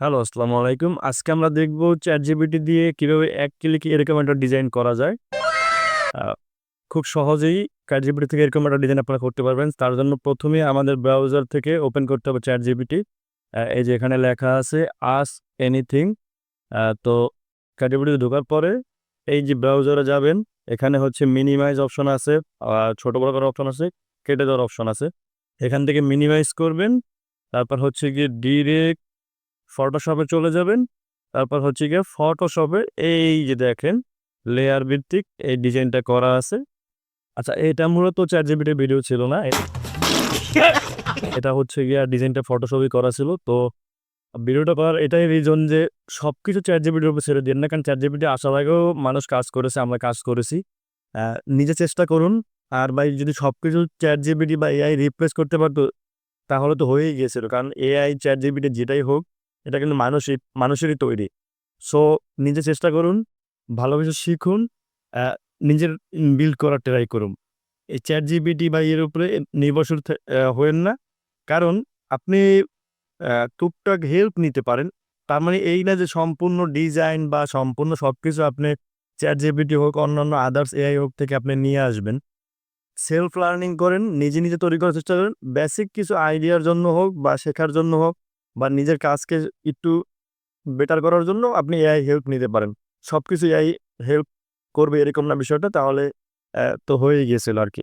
Hello, আসসালামু আলাইকুম। আজকে আমরা দেখব ChatGPT দিয়ে কিভাবে এক ক্লিকে এরকম একটা ডিজাইন করা যায়। আ খুব সহজেই ChatGPT থেকে এরকম একটা ডিজাইন আপনারা করতে পারবেন। তার জন্য ১ম এ আমাদের ব্রাউজার থেকে ওপেন করতে হবে ChatGPT। এই যে এখানে লেখা আছে ask anything। তো ChatGPT তে ঢোকার পরে এই যে ব্রাউজারে যাবেন, এখানে হচ্ছে মিনিমাইজ অপশন আছে, ছোট বড় করার অপশন আছে, কেটে দেওয়ার অপশন আছে। এখান থেকে মিনিমাইজ করবেন। তারপর হচ্ছে গিয়ে ডিরেক্ট ফটোশপে চলে যাবেন। তারপর হচ্ছে গিয়ে ফটোশপে এই যে দেখেন লেয়ার ভিত্তিক এই ডিজাইনটা করা আছে। আচ্ছা, এটা মূলত ChatGPT এর ভিডিও ছিল না। এটা হচ্ছে গিয়ে ডিজাইনটা ফটোশপেই করা ছিল। তো ভিডিওটা করার এটাই রিজন যে সবকিছু ChatGPT এর উপর ছেড়ে দিয়েন না। কারণ ChatGPT আসার আগেও মানুষ কাজ করেছে, আমরা কাজ করেছি। নিজে চেষ্টা করুন। আর ভাই যদি সবকিছু ChatGPT বা AI রিপ্লেস করতে পারত তাহলে তো হয়েই গিয়েছিল। কারণ AI, ChatGPT যেটাই হোক, এটা কিন্তু মানুষেরই তৈরি। সো নিজে চেষ্টা করুন, ভালো কিছু শিখুন, অ্যা নিজের বিল্ড করার ট্রাই করুন। এই ChatGPT বা এর উপরে নির্ভরশীল হইয়েন না। কারণ আপনি টুকটাক হেল্প নিতে পারেন। তার মানে এই না যে সম্পূর্ণ ডিজাইন বা সম্পূর্ণ সবকিছু আপনি ChatGPT হোক, অন্যান্য আদার্স AI হোক থেকে আপনি নিয়ে আসবেন। সেলফ লার্নিং করেন, নিজে তৈরি করার চেষ্টা করেন। বেসিক কিছু আইডিয়ার জন্য হোক বা শেখার জন্য হোক বা নিজের কাজকে একটু বেটার করার জন্য আপনি এআই হেল্প নিতে পারেন। সবকিছু এআই হেল্প করবে এরকম না বিষয়টা, তাহলে তো হয়েই গিয়েছিল আরকি।